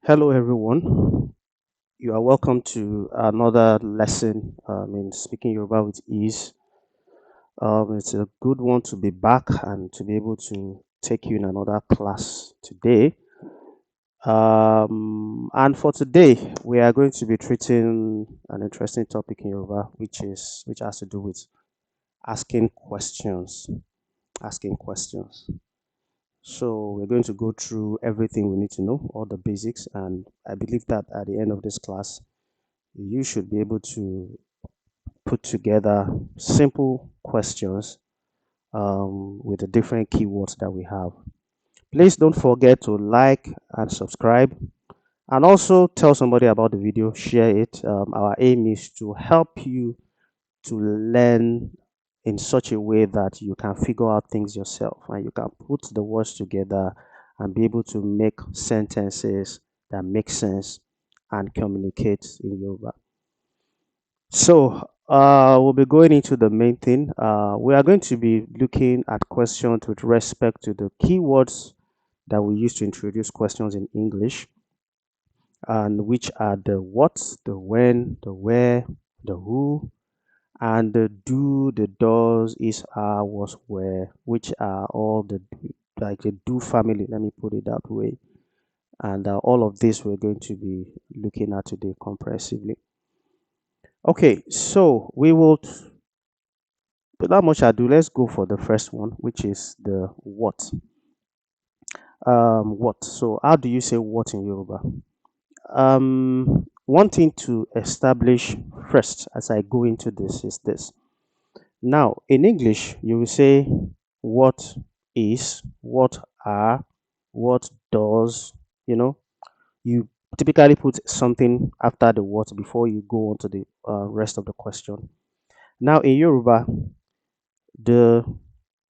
Hello, everyone. You are welcome to another lesson in speaking Yoruba with ease. It's a good one to be back and to be able to take you in another class today. And for today, we are going to be treating an interesting topic in Yoruba, which has to do with asking questions. Asking questions. So we're going to go through everything we need to know, all the basics, and I believe that at the end of this class, you should be able to put together simple questions with the different keywords that we have. Please don't forget to like and subscribe and also tell somebody about the video, share it. Our aim is to help you to learn in such a way that you can figure out things yourself and you can put the words together and be able to make sentences that make sense and communicate in Yoruba. So, we'll be going into the main thing. We are going to be looking at questions with respect to the keywords that we use to introduce questions in English, and which are the what, the when, the where, the who, and the do, the does, is, are, was, where, which are all the like the do family. Let me put it that way. And all of this we're going to be looking at today comprehensively. Okay, so we will without much ado, let's go for the first one, which is the what. What? So, how do you say what in Yoruba? One thing to establish first as I go into this is this. Now, in English, you will say what is, what are, what does, you know, you typically put something after the what before you go on to the rest of the question. Now, in Yoruba, the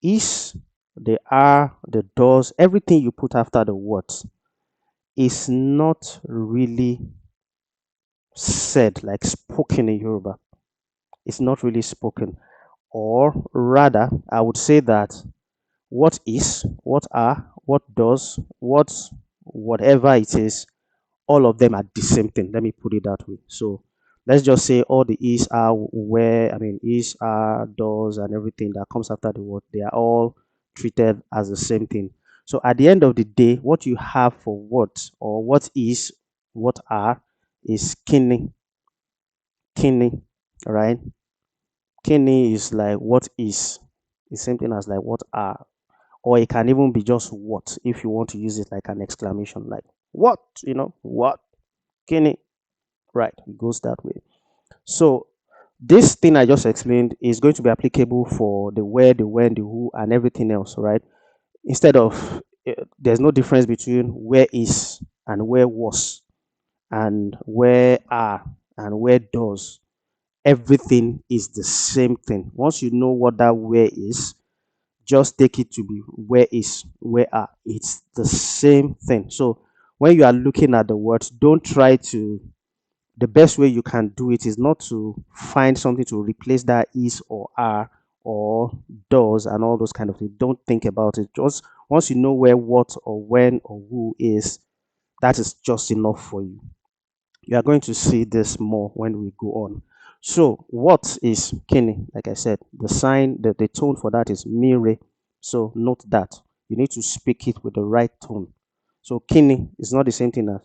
is, the are, the does, everything you put after the what is not really said, like spoken in Yoruba. It's not really spoken. Or rather, I would say that what is, what are, what does, whatever it is, all of them are the same thing. Let me put it that way. So let's just say all the is, are, where, I mean, is, are, does, and everything that comes after the word, they are all treated as the same thing. So at the end of the day, what you have for what or what is, what are, is kini, right? Kini is like what is, the same thing as like what are, or it can even be just what if you want to use it like an exclamation, like what, what, kini, right? It goes that way. So this thing I just explained is going to be applicable for the where, the when, the who, and everything else, right? Instead of there's no difference between where is and where was and where are and where does. Everything is the same thing. Once you know what that where is, just take it to be where is, where are. It's the same thing. So when you are looking at the words, don't try to the best way you can do it is not to find something to replace that is or are or does and all those kind of things. Don't think about it. Just once you know where what or when or who is, that is just enough for you. You are going to see this more when we go on. So what is kini? Like I said, the sign, the tone for that is mire. So note that. You need to speak it with the right tone. So kini is not the same thing as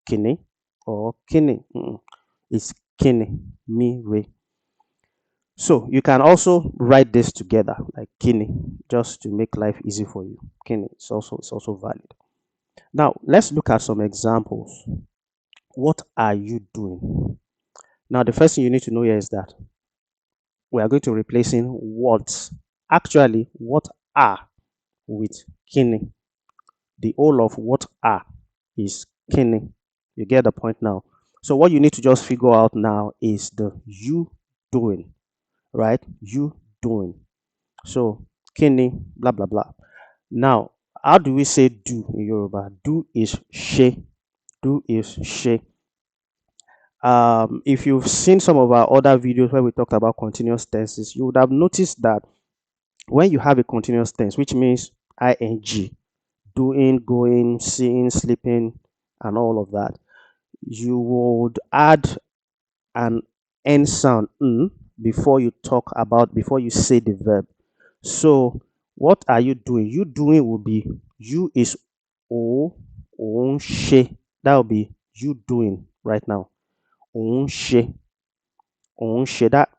kini or kini. It's kini, mire. So you can also write this together like kini, just to make life easy for you. Kini is also valid. Now let's look at some examples. What are you doing? Now, the first thing you need to know here is that we are going to replacing what. Actually, what are with kini. The whole of what are is kini. You get the point now. So what you need to just figure out now is the you doing, right? You doing. So kini, blah blah blah. Now, how do we say do in Yoruba? Do is she. Do is she. If you've seen some of our other videos where we talked about continuous tenses, you would have noticed that when you have a continuous tense, which means ing, doing, going, seeing, sleeping, and all of that, you would add an end sound before you say the verb. So what are you doing? You doing will be you is o on she. That will be you doing right now. On she. On she that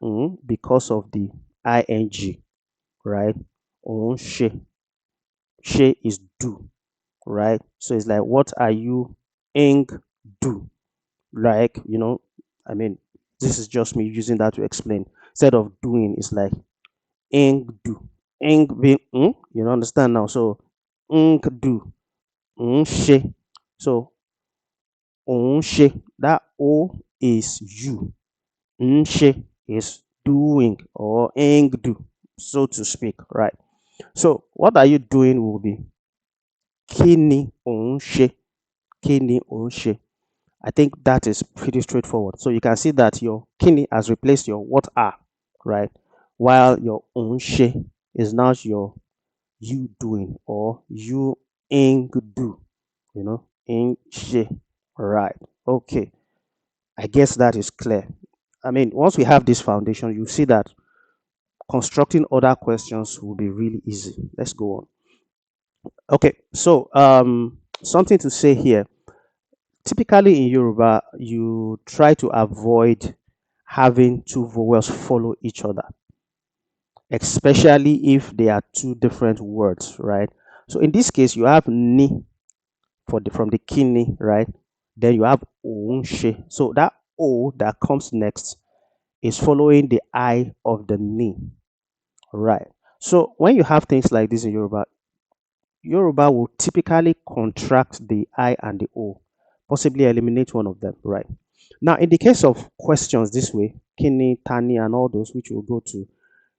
because of the ing, right? On she. She is do, right? So it's like what are you ing do? Like, I mean, this is just me using that to explain. Instead of doing, it's like ing do. Ing being you don't understand now. So ing do. She. So she. That O is you. She is doing or ing do, so to speak, right? So what are you doing will be kini she. Kini she. I think that is pretty straightforward. So you can see that your kini has replaced your what are, right? While your onshe is now your you doing or you ing do, ing she, right? Okay, I guess that is clear. I mean, once we have this foundation, you see that constructing other questions will be really easy. Let's go on. Okay, so something to say here. Typically in Yoruba, you try to avoid having two vowels follow each other, especially if they are two different words, right? So in this case, you have ni from the kini, right? Then you have unshe. So that o that comes next is following the I of the ni, right? So when you have things like this in Yoruba, Yoruba will typically contract the I and the O, possibly eliminate one of them, right? Now, in the case of questions this way, kini, tani, and all those which we'll go to,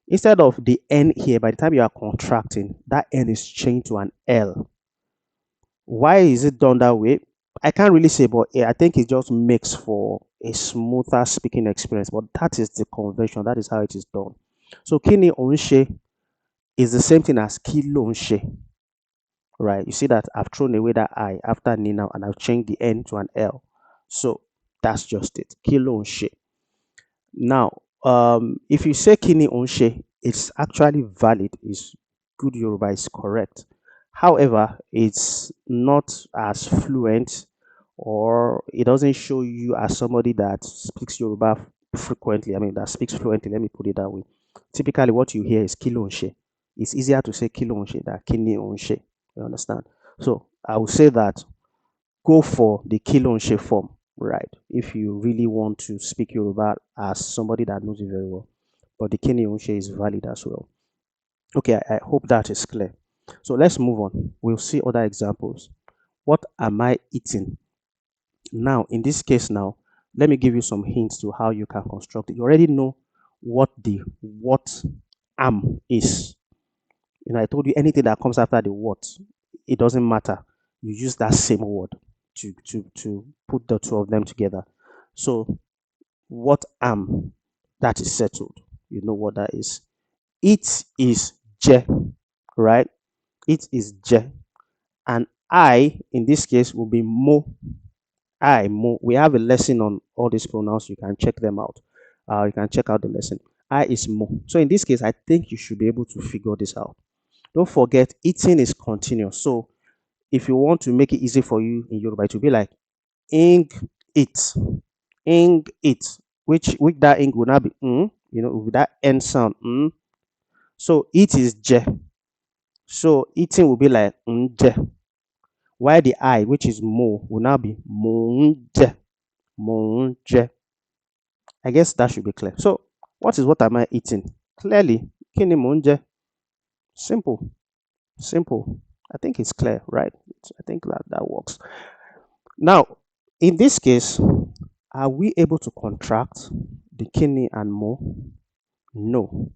instead of the N here, by the time you are contracting, that N is changed to an L. Why is it done that way? I can't really say, but I think it just makes for a smoother speaking experience. But that is the convention. That is how it is done. So kini onshe is the same thing as kilo onshe, right? You see that I've thrown away that I after ni now, and I've changed the N to an L. So that's just it. Kilo onshe. Now, if you say kini onshe, it's actually valid. It's good Yoruba is correct. However, it's not as fluent, or it doesn't show you as somebody that speaks Yoruba frequently. I mean, that speaks fluently. Let me put it that way. Typically, what you hear is kilo onshe. It's easier to say kilo onshe than kini onshe. You understand? So I would say that go for the kilo onshe form, right? If you really want to speak Yoruba as somebody that knows it very well. But the kini onshe is valid as well. Okay, I hope that is clear. So let's move on. We'll see other examples. What am I eating? Now, in this case now, let me give you some hints to how you can construct it. You already know what the what am is. I told you anything that comes after the what, it doesn't matter. You use that same word to put the two of them together. So what am, that is settled. You know what that is. It is je, right? It is je. And I, in this case, will be mo. I, mo. We have a lesson on all these pronouns. You can check them out. You can check out the lesson. I is mo. So in this case, I think you should be able to figure this out. Don't forget, eating is continuous. So if you want to make it easy for you in Yoruba, it will be like ing it, ing it, which that ing will not be with that end sound. So it is je. So eating will be like je. While the I, which is mo, will now be monje, monje. I guess that should be clear. So what am I eating? Clearly, kini monje. Simple, simple. I think it's clear, right? I think that works. Now, in this case, are we able to contract the kidney and mo? No.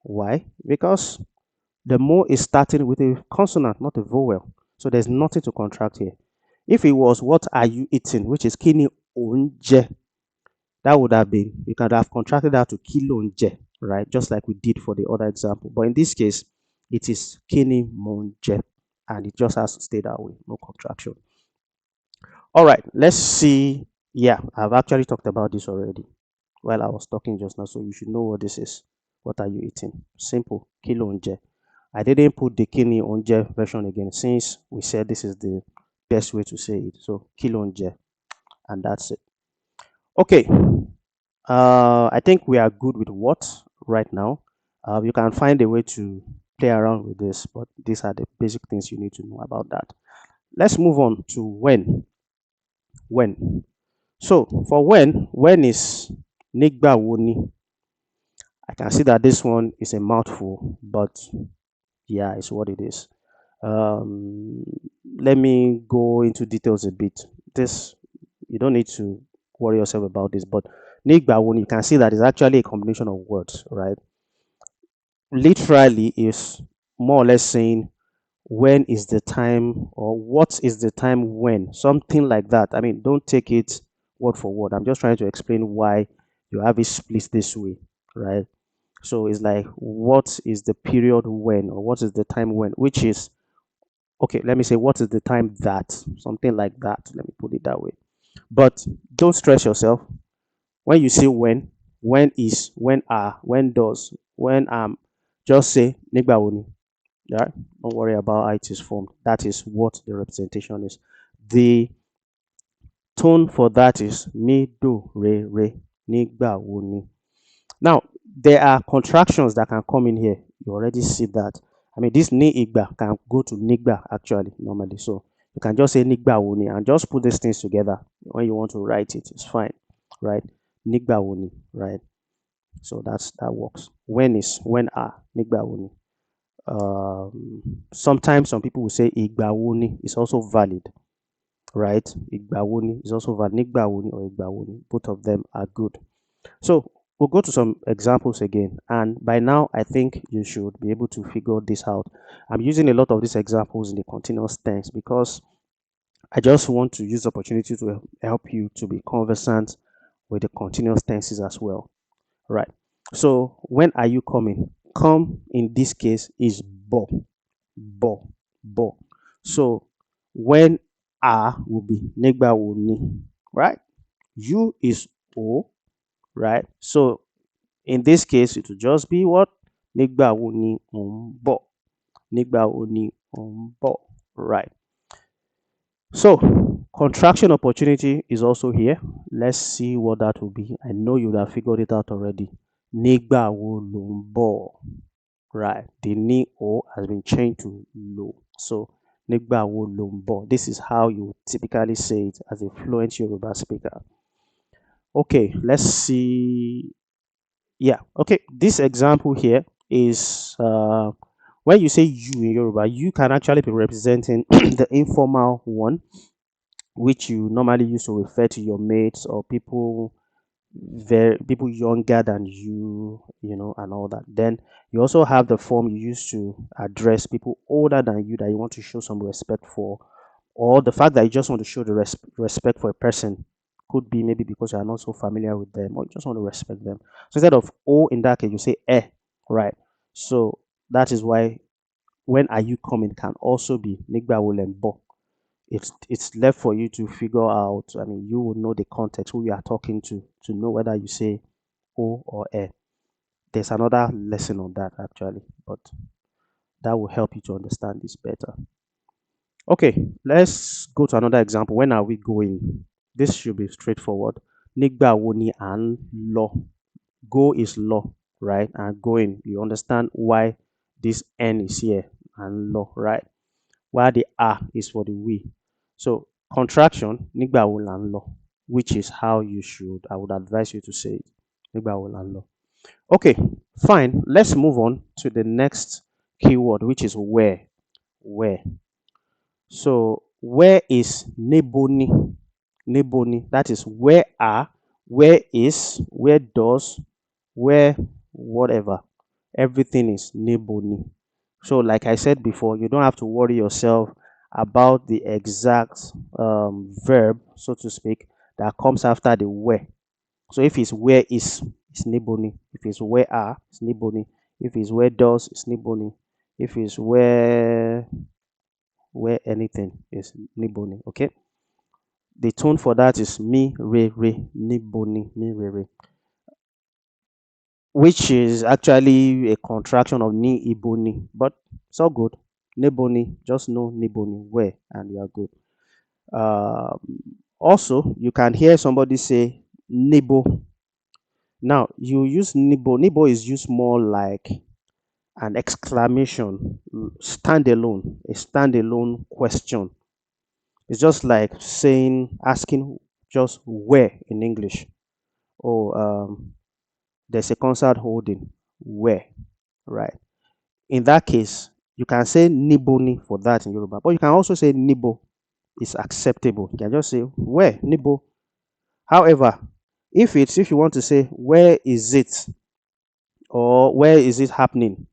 Why? Because the mo is starting with a consonant, not a vowel. So there's nothing to contract here. If it was what are you eating, which is kini onje, that would have been, you could have contracted that to kilo onje, right? Just like we did for the other example. But in this case, it is kini monje, and it just has to stay that way, no contraction. All right, let's see. Yeah, I've actually talked about this already while I was talking just now, so you should know what this is. What are you eating? Simple. Kilo onje. I didn't put the kini onje version again since we said this is the best way to say it. So kilo onje, and that's it. Okay. I think we are good with what right now. You can find a way to play around with this, but these are the basic things you need to know about that. Let's move on to when. When. So for when is nigba woni. I can see that this one is a mouthful, but yeah, it's what it is. Um, Let me go into details a bit. This you don't need to worry yourself about this, but nigba woni, you can see that it's actually a combination of words, right? Literally is more or less saying when is the time or what is the time when, something like that. I mean, don't take it word for word. I'm just trying to explain why you have it split this way, right? So it's like what is the period when, or what is the time when, which is okay. Let me say what is the time that, something like that. Let me put it that way. But don't stress yourself when you say when is, when are, when does, when just say nigba wo ni. Yeah, don't worry about how it is formed. That is what the representation is. The tone for that is mi do re re nigba wo ni. Now there are contractions that can come in here. You already see that. I mean, this ni igba can go to nigba actually normally. So you can just say nigba wo ni and just put these things together when you want to write it. It's fine, right? Nigba wo ni, right? So that works. When is, when are, nigba wo ni. Sometimes some people will say igbawoni is also valid, right? Igbawoni is also valid. Nigbawoni or igbawoni, both of them are good. So we'll go to some examples again, and by now I think you should be able to figure this out. I'm using a lot of these examples in the continuous tense because I just want to use the opportunity to help you to be conversant with the continuous tenses as well, right? So when are you coming? Come in this case is bo. Bo, bo. So when a will be negba will ni, right? U is o, right? So in this case, it will just be what? Negba will ni bo. Negba will ni bo, right? So contraction opportunity is also here. Let's see what that will be. I know you would have figured it out already. Negba will bo. Right. The ni o has been changed to lo. So nigba wo lo ń bọ̀. This is how you typically say it as a fluent Yoruba speaker. Okay, let's see. Yeah. Okay. This example here is when you say you in Yoruba, you can actually be representing the informal one, which you normally use to refer to your mates or people younger than you know, and all that. Then you also have the form you use to address people older than you that you want to show some respect for, or the fact that you just want to show the respect for a person. Could be maybe because you are not so familiar with them or you just want to respect them. So instead of O in that case, you say eh, right? So that is why when are you coming can also be nigba wolembo. It's left for you to figure out. I mean, you will know the context who you are talking to know whether you say O or E. There's another lesson on that actually, but that will help you to understand this better. Okay, let's go to another example. When are we going? This should be straightforward. Nigba wo ni à law. Go is law, right? And going, you understand why this N is here and law, right? While the A is for the we. So contraction, nigba wo là ń lọ, which is how you should, I would advise you to say it. Nigba wo là ń lọ. Okay, fine. Let's move on to the next keyword, which is where. Where. So where is neboni? Neboni. That is where are, where is, where does, where whatever. Everything is neboni. So like I said before, you don't have to worry yourself about the exact verb, so to speak, that comes after the where. So if it's where is, it's Niboni. If it's where are, it's Niboni. If it's where does, it's Niboni. If it's where anything, it's Niboni. Okay. The tone for that is mi, re, re, ni, bo, ni, mi, re, re, which is actually a contraction of ni, ibo, ni. But it's all good. Niboni, just know niboni, where, and you are good. Um, Also, you can hear somebody say nibo. Now, you use nibo. Nibo is used more like an exclamation, standalone, a standalone question. It's just like saying, asking just where in English. Oh, there's a concert holding. Where? Right. In that case, you can say niboni for that in Yoruba, but you can also say nibo is acceptable. You can just say where nibo. However, if you want to say where is it or where is it happening,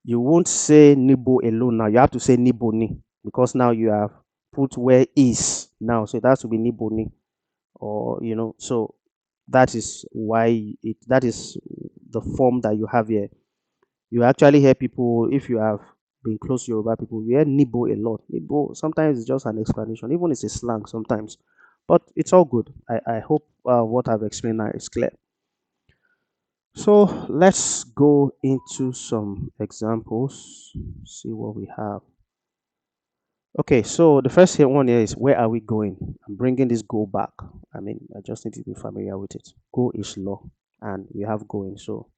you won't say nibo alone now. You have to say niboni because now you have put where is now. So that will be niboni, or so that is why that is the form that you have here. You actually hear people, if you have been close to Yoruba people, you hear Nibo a lot. Nibo, sometimes it's just an explanation, even it's a slang sometimes. But it's all good. I hope what I've explained now is clear. So let's go into some examples, see what we have. Okay, so the first one here is where are we going? I'm bringing this go back. I mean, I just need to be familiar with it. Go is law, and we have going, so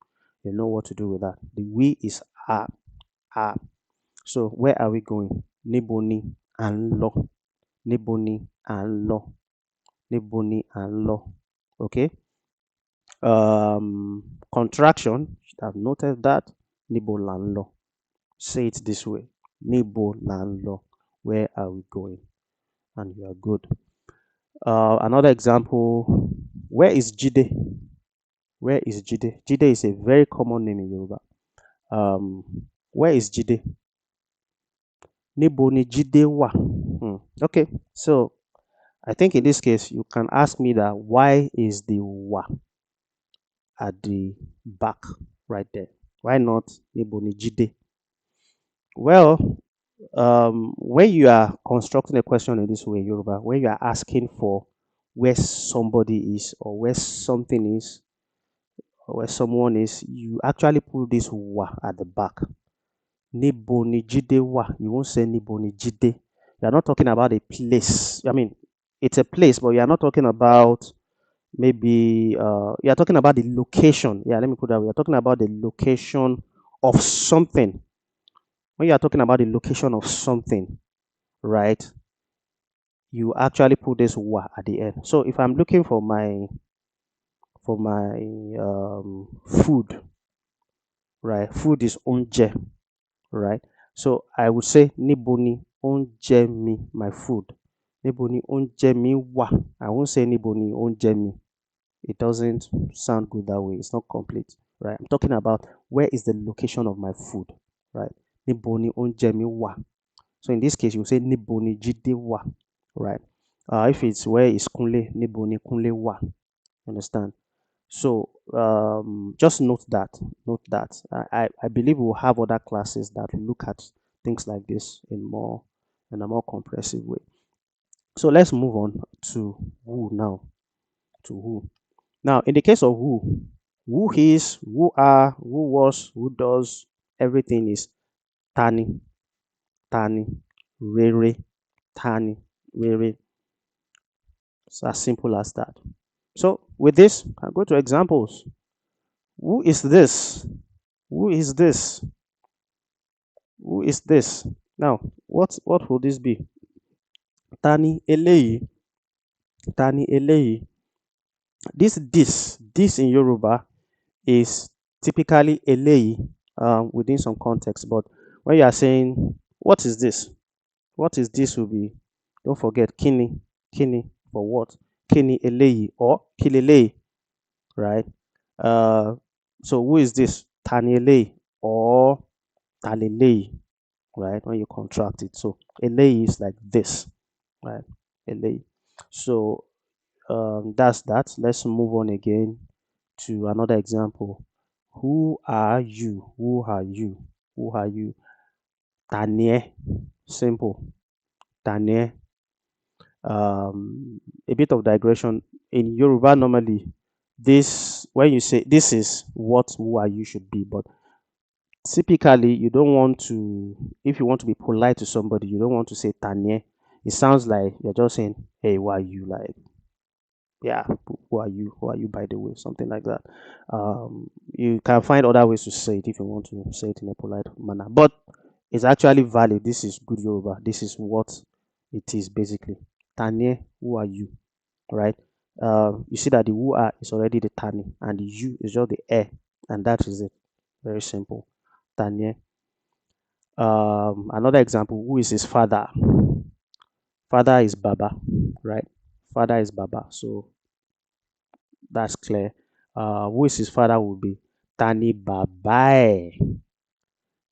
you know what to do with that. The we is are. So where are we going? Níbo and lo. Níbo and lo. Níbo and lo. Okay. Contraction. Should have noted that. Níbo là ń lọ. Say it this way. Níbo là ń lọ. Where are we going? And you are good. Another example. Where is Jide? Where is Jide? Jide is a very common name in Yoruba. Where is Jide? Níbo ni Jide wà? Okay, so I think in this case you can ask me that why is the wa at the back right there? Why not Níbo ni Jide? Well, when you are constructing a question in this way, Yoruba, when you are asking for where somebody is or where something is or where someone is, you actually put this wa at the back. Níbo ni Jide wà? You won't say Níbo ni Jide. You are not talking about a place. I mean, it's a place, but you are not talking about maybe you are talking about the location. Yeah, let me put that way. You're talking about the location of something. When you are talking about the location of something, right? You actually put this wa at the end. So if I'm looking for my food, right? Food is onje, right? So I would say niboni onje mi, my food. Niboni onje mi wa. I won't say niboni onje mi. It doesn't sound good that way. It's not complete, right? I'm talking about where is the location of my food, right? Niboni onje mi wa. So in this case, you say niboni jide wa, right? If it's where is kunle, niboni kunle wa. Understand? So just note that. Note that. I believe we'll have other classes that look at things like this in a more comprehensive way. So let's move on to who now. To who. Now, in the case of who is, who are, who was, who does, everything is tani, tani, rere, tani, rere. It's as simple as that. So with this, I'll go to examples. Who is this? Who is this? Who is this? Now, what will this be? Tani eleyi. Tani eleyi. This in Yoruba is typically eleyi within some context. But when you are saying, what is this? What is this will be, don't forget, kini. Kini for what? Kini eleyi or kileleyi, right? So who is this? Tani eleyi or taleleyi, right? When you contract it. So eleyi is like this, right? Eleyi. So that's that. Let's move on again to another example. Who are you? Who are you? Who are you? Tanie. Simple. Tanie. a bit of digression. In Yoruba, normally, this when you say this is what who are you should be, but typically you don't want to. If you want to be polite to somebody, you don't want to say tanye. It sounds like you're just saying, "Hey, who are you?" Like, yeah, who are you? Who are you, by the way? Something like that. You can find other ways to say it if you want to say it in a polite manner, but it's actually valid. This is good Yoruba. This is what it is basically. Tanye, who are you? Right? You see that the who are is already the tani, and the you is just the air, and that is it. Very simple. Tanye. Another example, who is his father? Father is Baba, right? Father is Baba. So that's clear. Who is his father will be Tani Babae,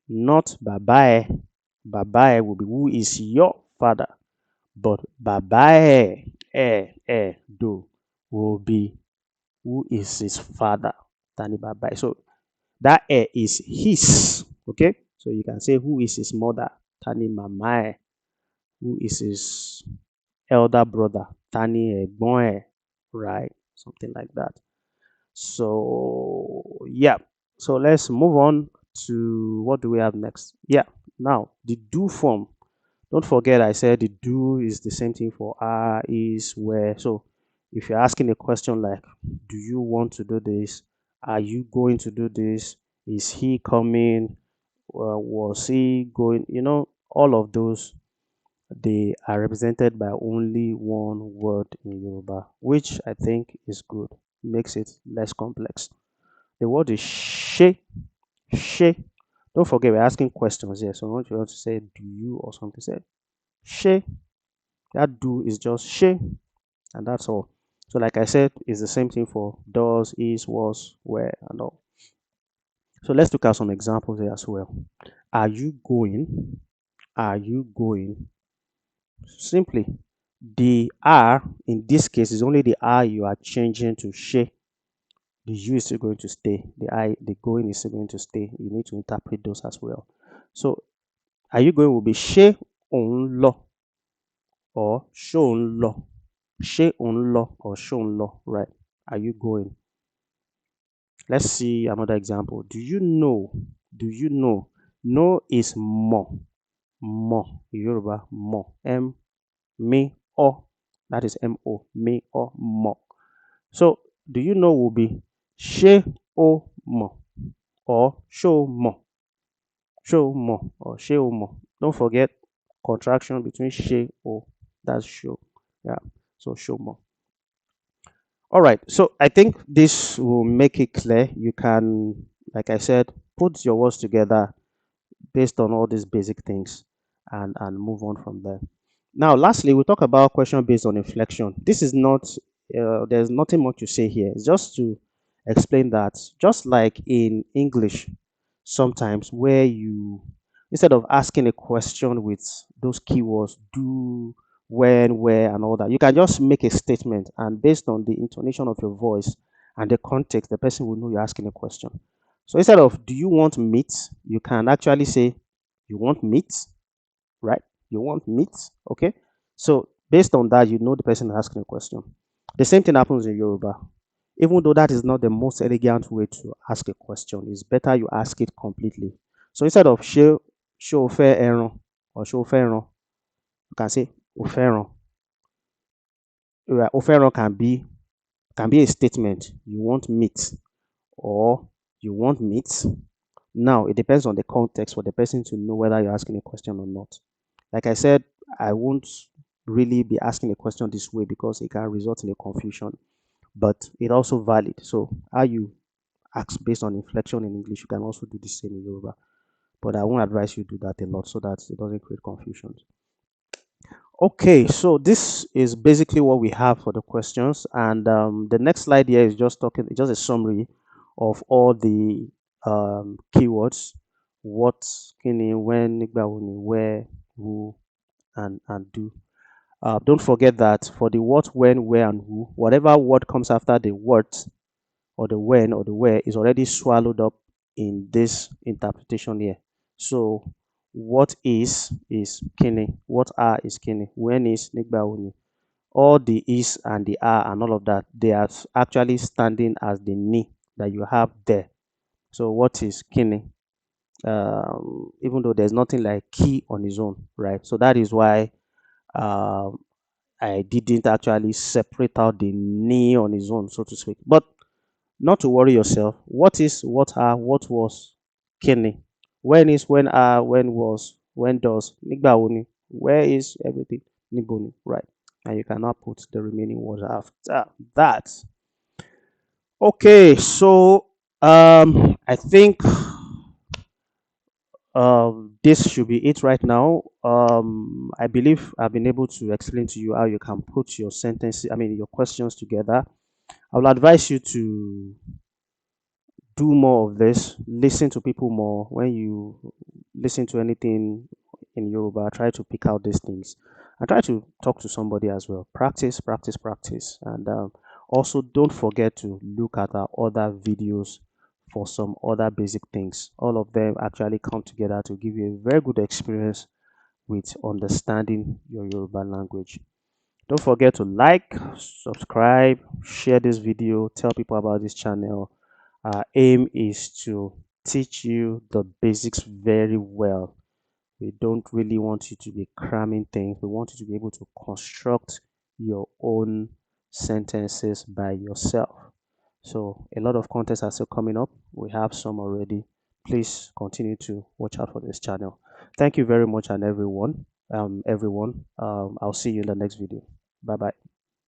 not Babae. Babae will be who is your father, but Babae, do will be who is his father. Tani Babae. So that is his. Okay, so you can say who is his mother. Tani Mamae. Who is his elder brother. Tani Egbon. Right, something like that. So yeah, so let's move on to what do we have next. Yeah, now the do form. Don't forget I said the do is the same thing for are, is, where. So if you're asking a question like, do you want to do this? Are you going to do this? Is he coming? Was he going? All of those, they are represented by only one word in Yoruba, which I think is good. Makes it less complex. The word is she. She. Don't forget, we're asking questions here. So I want you to say, do you or something. Say, she. That do is just she, and that's all. So, like I said, it's the same thing for does, is, was, where, and all. So, let's look at some examples here as well. Are you going? Are you going? Simply, the are in this case is only the are you are changing to she. The you is still going to stay. The going is still going to stay. You need to interpret those as well. So, are you going will be she on lo or shown lo. She on lo or shown lo, right? Are you going? Let's see another example. Do you know? Do you know? No is mo. Mo. Yoruba mo. Me or. That is mo. Me or mo. So do you know will be she o mo or show mo. Show mo or she o mo. Don't forget contraction between she o. That's show. Yeah. So show mo. All right. So I think this will make it clear. You can, like I said, put your words together based on all these basic things and move on from there. Now, lastly, we talk about question based on inflection. This is not, there's nothing much to say here. It's just to explain that, just like in English, sometimes where you, instead of asking a question with those keywords, do, when, where, and all that, you can just make a statement, and based on the intonation of your voice and the context, the person will know you're asking a question. So instead of do you want meat, you can actually say you want meat, right? You want meat, okay? So based on that, you know the person asking a question. The same thing happens in Yoruba. Even though that is not the most elegant way to ask a question, it's better you ask it completely. So instead of show fair error or show fair error, you can say oferon. Oferon can be a statement. You want meat or you want meat. Now, it depends on the context for the person to know whether you're asking a question or not. Like I said, I won't really be asking a question this way because it can result in a confusion, but it also valid. So, how you ask based on inflection in English, you can also do the same in Yoruba. But I won't advise you do that a lot so that it doesn't create confusion. Okay, so this is basically what we have for the questions, and the next slide here is just a summary of all the keywords: what, kini, when, nigba, wuni, where, who, and do. Don't forget that for the what, when, where, and who, whatever word comes after the what or the when or the where is already swallowed up in this interpretation here. So what is kini, what are is kini, when is nigba, wuni, all the is and the are and all of that, they are actually standing as the ni that you have there. So what is kini? Even though there's nothing like key on its own, right? So that is why um, I didn't actually separate out the ni on its own, so to speak. But not to worry yourself. What is, what are, what was, kini? When is, when are, when was, when does, nigba wo ni? Where is everything? Níbo ni, right? And you cannot put the remaining words after that. Okay, so I think this should be it right now. I believe I've been able to explain to you how you can put your sentences, I mean, your questions together. I will advise you to do more of this. Listen to people more. When you listen to anything in Yoruba, try to pick out these things and try to talk to somebody as well. Practice, practice, practice. And also, don't forget to look at our other videos for some other basic things. All of them actually come together to give you a very good experience with understanding your Yoruba language. Don't forget to like, subscribe, share this video, tell people about this channel. Our aim is to teach you the basics very well. We don't really want you to be cramming things. We want you to be able to construct your own sentences by yourself. So a lot of contents are still coming up. We have some already. Please continue to watch out for this channel. Thank you very much, and everyone. I'll see you in the next video. Bye bye.